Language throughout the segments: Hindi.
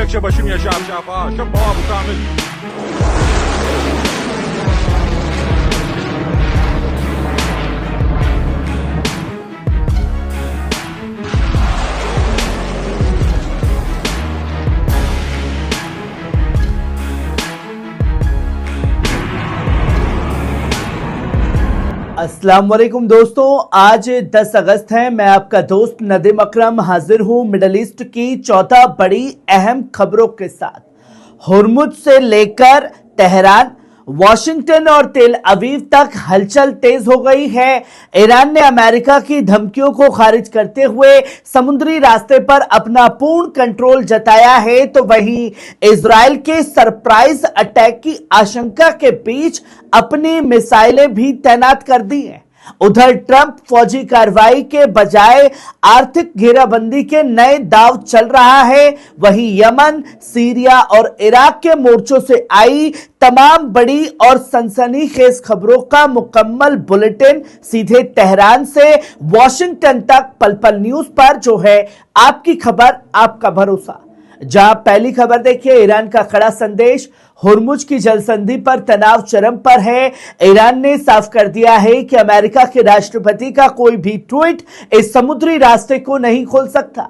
gökçe başım yaşa şafa, şu boğa bu kamil. अस्सलाम वालेकुम दोस्तों, आज 10 अगस्त है। मैं आपका दोस्त नदीम अकरम हाजिर हूं मिडल ईस्ट की 14 बड़ी अहम खबरों के साथ। हुर्मुज से लेकर तेहरान, वॉशिंगटन और तेल अवीव तक हलचल तेज हो गई है। ईरान ने अमेरिका की धमकियों को खारिज करते हुए समुद्री रास्ते पर अपना पूर्ण कंट्रोल जताया है, तो वहीं इजराइल के सरप्राइज अटैक की आशंका के बीच अपनी मिसाइलें भी तैनात कर दी हैं। उधर ट्रंप फौजी कार्रवाई के बजाय आर्थिक घेराबंदी के नए दाव चल रहा है। वहीं यमन, सीरिया और इराक के मोर्चों से आई तमाम बड़ी और सनसनीखेज खबरों का मुकम्मल बुलेटिन सीधे तेहरान से वॉशिंगटन तक पल पल न्यूज पर, जो है आपकी खबर आपका भरोसा। जहां पहली खबर देखिए, ईरान का कड़ा संदेश, हुर्मुज की जलसंधि पर तनाव चरम पर है। ईरान ने साफ कर दिया है कि अमेरिका के राष्ट्रपति का कोई भी ट्वीट इस समुद्री रास्ते को नहीं खोल सकता।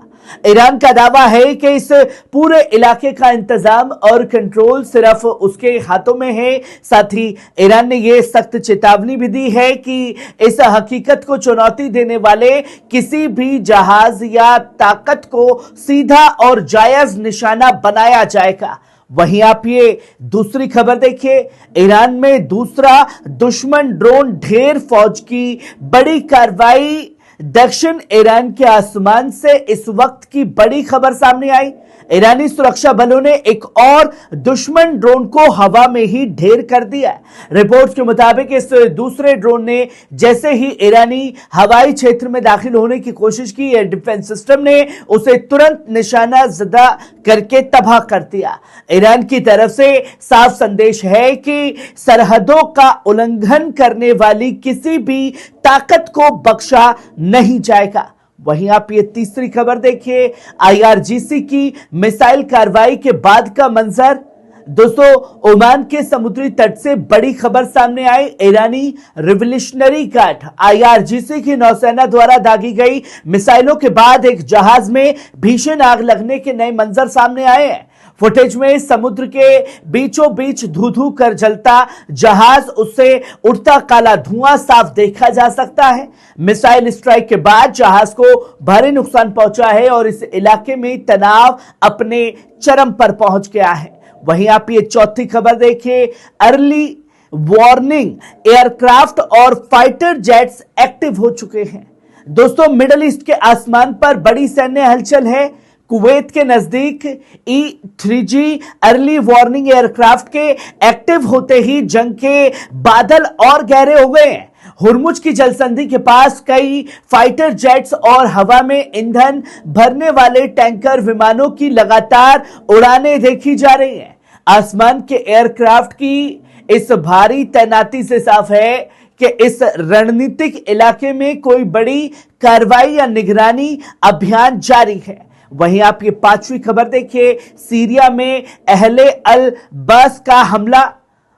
ईरान का दावा है कि इस पूरे इलाके का इंतजाम और कंट्रोल सिर्फ उसके हाथों में है। साथ ही ईरान ने यह सख्त चेतावनी भी दी है कि इस हकीकत को चुनौती देने वाले किसी भी जहाज या ताकत को सीधा और जायज निशाना बनाया जाएगा। वहीं आप ये दूसरी खबर देखिए, ईरान में दूसरा दुश्मन ड्रोन ढेर, फौज की बड़ी कार्रवाई। दक्षिण ईरान के आसमान से इस वक्त की बड़ी खबर सामने आई। ईरानी सुरक्षा बलों ने एक और दुश्मन ड्रोन को हवा में ही ढेर कर दिया। रिपोर्ट्स के मुताबिक इस दूसरे ड्रोन ने जैसे ही ईरानी हवाई क्षेत्र में दाखिल होने की कोशिश की, एयर डिफेंस सिस्टम ने उसे तुरंत निशाना जदा करके तबाह कर दिया। ईरान की तरफ से साफ संदेश है कि सरहदों का उल्लंघन करने वाली किसी भी ताकत को बख्शा नहीं जाएगा। वहीं आप ये तीसरी खबर देखिए, आईआरजीसी की मिसाइल कार्रवाई के बाद का मंजर। दोस्तों, ओमान के समुद्री तट से बड़ी खबर सामने आई। ईरानी रिवोल्यूशनरी गार्ड आईआरजीसी की नौसेना द्वारा दागी गई मिसाइलों के बाद एक जहाज में भीषण आग लगने के नए मंजर सामने आए हैं। फुटेज में समुद्र के बीचों बीच धू धू कर जलता जहाज, उससे उड़ता काला धुआं साफ देखा जा सकता है। मिसाइल स्ट्राइक के बाद जहाज को भारी नुकसान पहुंचा है और इस इलाके में तनाव अपने चरम पर पहुंच गया है। वहीं आप ये चौथी खबर देखिए, अर्ली वार्निंग एयरक्राफ्ट और फाइटर जेट्स एक्टिव हो चुके हैं। दोस्तों, मिडल ईस्ट के आसमान पर बड़ी सैन्य हलचल है। कुवैत के नजदीक E-3G अर्ली वार्निंग एयरक्राफ्ट के एक्टिव होते ही जंग के बादल और गहरे हो गए हैं। हुर्मुज की जलसंधि के पास कई फाइटर जेट्स और हवा में ईंधन भरने वाले टैंकर विमानों की लगातार उड़ानें देखी जा रही हैं। आसमान के एयरक्राफ्ट की इस भारी तैनाती से साफ है कि इस रणनीतिक इलाके में कोई बड़ी कार्रवाई या निगरानी अभियान जारी है। वहीं आप ये पांचवी खबर देखिए, सीरिया में अहले अल बस का हमला।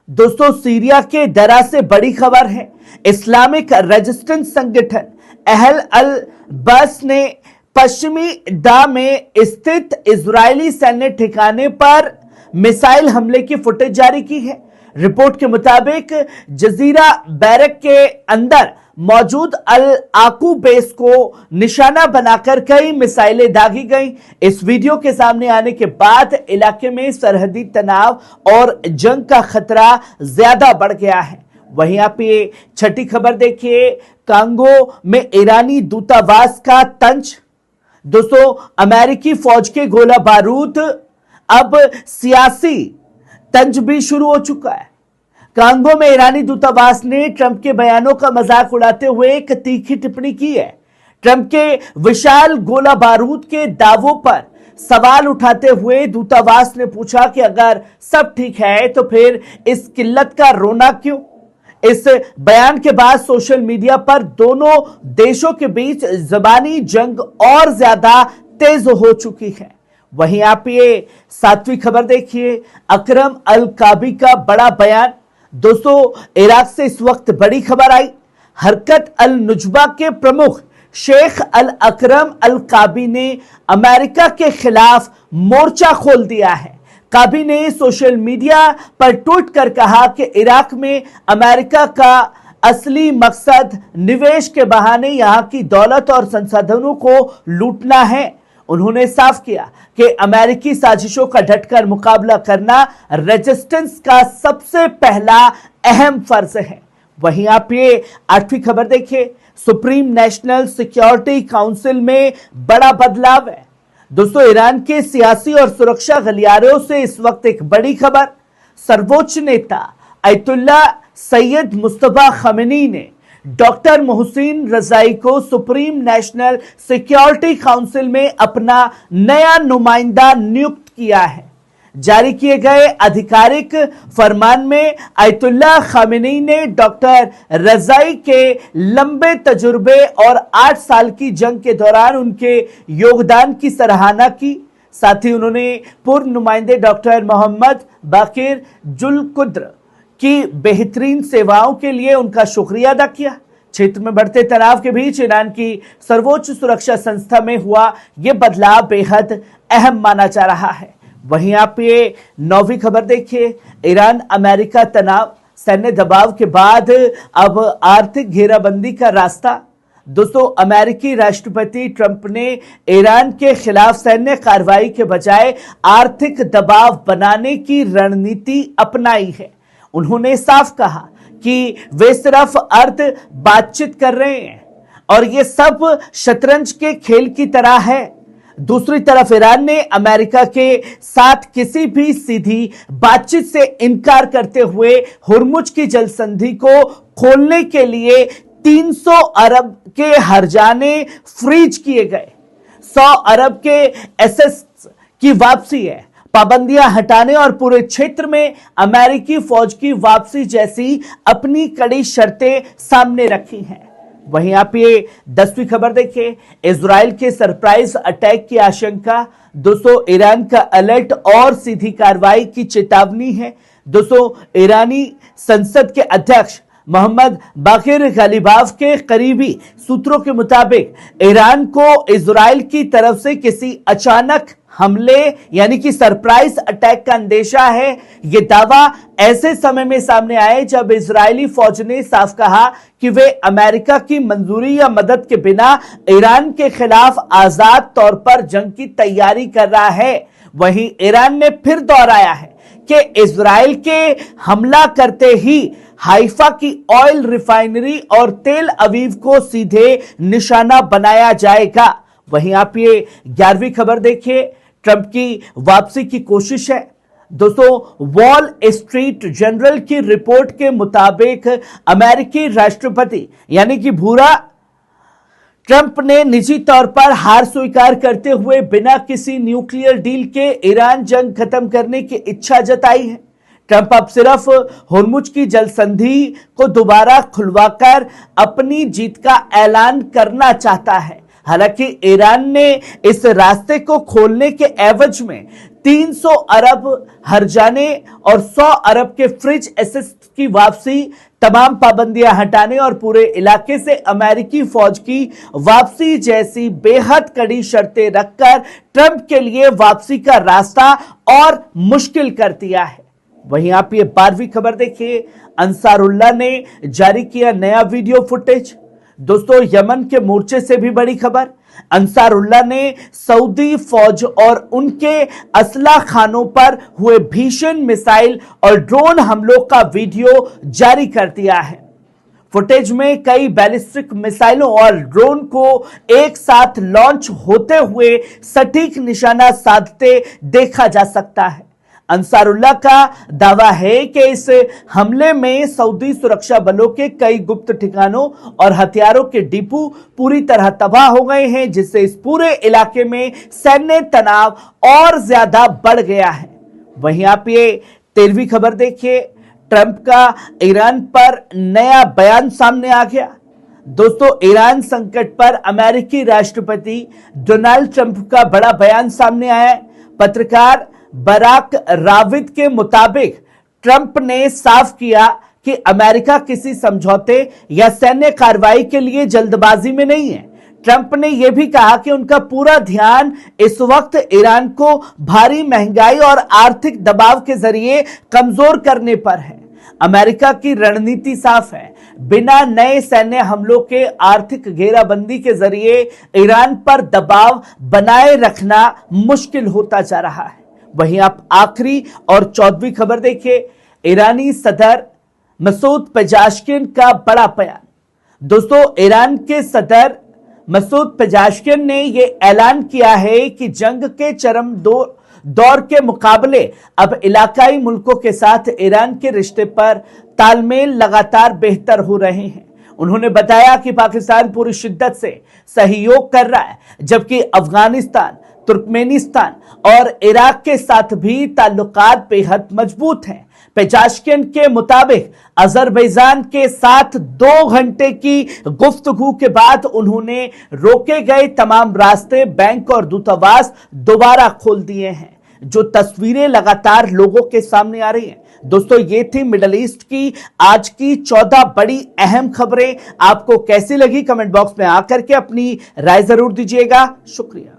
दोस्तों, सीरिया के दरा से बड़ी खबर है। इस्लामिक रेजिस्टेंस संगठन अहल अल बस ने पश्चिमी डा में स्थित इजरायली सैन्य ठिकाने पर मिसाइल हमले की फुटेज जारी की है। रिपोर्ट के मुताबिक जजीरा बैरक के अंदर मौजूद अल आकू बेस को निशाना बनाकर कई मिसाइलें दागी गईं। इस वीडियो के सामने आने के बाद इलाके में सरहदी तनाव और जंग का खतरा ज्यादा बढ़ गया है। वहीं आप ये छठी खबर देखिए, कांगो में ईरानी दूतावास का तंज। दोस्तों, अमेरिकी फौज के गोला बारूद अब सियासी तंज भी शुरू हो चुका है। कांगो में ईरानी दूतावास ने ट्रंप के बयानों का मजाक उड़ाते हुए एक तीखी टिप्पणी की है। ट्रंप के विशाल गोला बारूद के दावों पर सवाल उठाते हुए दूतावास ने पूछा कि अगर सब ठीक है तो फिर इस किल्लत का रोना क्यों। इस बयान के बाद सोशल मीडिया पर दोनों देशों के बीच ज़बानी जंग और ज्यादा तेज हो चुकी है। वहीं आप ये 7वीं खबर देखिए, अकरम अल काबी का बड़ा बयान। दोस्तों, इराक से इस वक्त बड़ी खबर आई। हरकत अल नुजबा के प्रमुख शेख अल अकरम अल काबी ने अमेरिका के खिलाफ मोर्चा खोल दिया है। काबी ने सोशल मीडिया पर ट्वीट कर कहा कि इराक में अमेरिका का असली मकसद निवेश के बहाने यहां की दौलत और संसाधनों को लूटना है। उन्होंने साफ किया कि अमेरिकी साजिशों का डटकर मुकाबला करना रेजिस्टेंस का सबसे पहला अहम फर्ज है। वहीं आप ये 8वीं खबर देखिए, सुप्रीम नेशनल सिक्योरिटी काउंसिल में बड़ा बदलाव है। दोस्तों, ईरान के सियासी और सुरक्षा गलियारों से इस वक्त एक बड़ी खबर। सर्वोच्च नेता अयतुल्ला सैयद मुस्तफा खमेनी ने डॉक्टर मोहसिन रजाई को सुप्रीम नेशनल सिक्योरिटी काउंसिल में अपना नया नुमाइंदा नियुक्त किया है। जारी किए गए आधिकारिक फरमान में अयतुल्ला खामेनी ने डॉक्टर रजाई के लंबे तजुर्बे और 8 साल की जंग के दौरान उनके योगदान की सराहना की। साथ ही उन्होंने पूर्व नुमाइंदे डॉक्टर मोहम्मद बाकिर जुल्कुद्र की बेहतरीन सेवाओं के लिए उनका शुक्रिया अदा किया। क्षेत्र में बढ़ते तनाव के बीच ईरान की सर्वोच्च सुरक्षा संस्था में हुआ यह बदलाव बेहद अहम माना जा रहा है। वहीं आप ये 9वीं खबर देखिए, ईरान अमेरिका तनाव, सैन्य दबाव के बाद अब आर्थिक घेराबंदी का रास्ता। दोस्तों, अमेरिकी राष्ट्रपति ट्रंप ने ईरान के खिलाफ सैन्य कार्रवाई के बजाय आर्थिक दबाव बनाने की रणनीति अपनाई है। उन्होंने साफ कहा कि वे सिर्फ अर्ध बातचीत कर रहे हैं और ये सब शतरंज के खेल की तरह है। दूसरी तरफ ईरान ने अमेरिका के साथ किसी भी सीधी बातचीत से इनकार करते हुए हुर्मुज की जलसंधि को खोलने के लिए 300 अरब के हर्जाने फ्रीज किए गए। 100 अरब के एसेस की वापसी है, पाबंदियां हटाने और पूरे क्षेत्र में अमेरिकी फौज की वापसी जैसी अपनी कड़ी शर्तें सामने रखी हैं। वहीं आप ये 10वीं खबर देखिए, इजराइल के सरप्राइज अटैक की आशंका। दोस्तों, ईरान का अलर्ट और सीधी कार्रवाई की चेतावनी है। दोस्तों, ईरानी संसद के अध्यक्ष मोहम्मद बाकिर गालिबाफ के करीबी सूत्रों के मुताबिक ईरान को इजराइल की तरफ से किसी अचानक हमले यानी कि सरप्राइज अटैक का अंदेशा है। यह दावा ऐसे समय में सामने आए जब इजरायली फौज ने साफ कहा कि वे अमेरिका की मंजूरी या मदद के बिना ईरान के खिलाफ आजाद तौर पर जंग की तैयारी कर रहा है। वहीं ईरान ने फिर दोहराया है कि इजराइल के हमला करते ही हाइफा की ऑयल रिफाइनरी और तेल अवीव को सीधे निशाना बनाया जाएगा। वहीं आप ये 11वीं खबर देखिए, ट्रंप की वापसी की कोशिश है। दोस्तों, वॉल स्ट्रीट जर्नल की रिपोर्ट के मुताबिक अमेरिकी राष्ट्रपति यानी कि भूरा ट्रंप ने निजी तौर पर हार स्वीकार करते हुए बिना किसी न्यूक्लियर डील के ईरान जंग खत्म करने की इच्छा जताई है। ट्रंप अब सिर्फ हुर्मुज की जलसंधि को दोबारा खुलवाकर अपनी जीत का ऐलान करना चाहता है। हालांकि ईरान ने इस रास्ते को खोलने के एवज में 300 अरब हर्जाने और 100 अरब के फ्रिज एसेस की वापसी, तमाम पाबंदियां हटाने और पूरे इलाके से अमेरिकी फौज की वापसी जैसी बेहद कड़ी शर्तें रखकर ट्रंप के लिए वापसी का रास्ता और मुश्किल कर दिया है। वहीं आप ये 12वीं खबर देखिए, अंसारुल्लाह ने जारी किया नया वीडियो फुटेज। दोस्तों, यमन के मोर्चे से भी बड़ी खबर। अंसारुल्लाह ने सऊदी फौज और उनके असला खानों पर हुए भीषण मिसाइल और ड्रोन हमलों का वीडियो जारी कर दिया है। फुटेज में कई बैलिस्टिक मिसाइलों और ड्रोन को एक साथ लॉन्च होते हुए सटीक निशाना साधते देखा जा सकता है। अंसारुल्लाह का दावा है कि इस हमले में सऊदी सुरक्षा बलों के कई गुप्त ठिकानों और हथियारों के डिपो पूरी तरह तबाह हो गए हैं, जिससे इस पूरे इलाके में सैन्य तनाव और ज्यादा बढ़ गया है। वहीं आप ये 13वीं खबर देखिए, ट्रंप का ईरान पर नया बयान सामने आ गया। दोस्तों, ईरान संकट पर अमेरिकी राष्ट्रपति डोनाल्ड ट्रंप का बड़ा बयान सामने आया है। पत्रकार बराक राविद के मुताबिक ट्रंप ने साफ किया कि अमेरिका किसी समझौते या सैन्य कार्रवाई के लिए जल्दबाजी में नहीं है। ट्रंप ने यह भी कहा कि उनका पूरा ध्यान इस वक्त ईरान को भारी महंगाई और आर्थिक दबाव के जरिए कमजोर करने पर है। अमेरिका की रणनीति साफ है, बिना नए सैन्य हमलों के आर्थिक घेराबंदी के जरिए ईरान पर दबाव बनाए रखना मुश्किल होता जा रहा है। वहीं आप आखिरी और 14वीं खबर देखिए, ईरानी सदर मसूद पेजाशकिन का बड़ा बयान। दोस्तों, ईरान के सदर मसूद पेजाशकिन ने यह ऐलान किया है कि जंग के चरम दौर के मुकाबले अब इलाकाई मुल्कों के साथ ईरान के रिश्ते पर तालमेल लगातार बेहतर हो रहे हैं। उन्होंने बताया कि पाकिस्तान पूरी शिद्दत से सहयोग कर रहा है, जबकि अफगानिस्तान, तुर्कमेनिस्तान और इराक के साथ भी ताल्लुकात बेहद मजबूत हैं। पेजाशकिन के मुताबिक अजरबैजान के साथ 2 घंटे की गुफ्तगू के बाद उन्होंने रोके गए तमाम रास्ते, बैंक और दूतावास दोबारा खोल दिए हैं, जो तस्वीरें लगातार लोगों के सामने आ रही हैं। दोस्तों, ये थी मिडल ईस्ट की आज की 14 बड़ी अहम खबरें। आपको कैसी लगी कमेंट बॉक्स में आकर के अपनी राय जरूर दीजिएगा। शुक्रिया।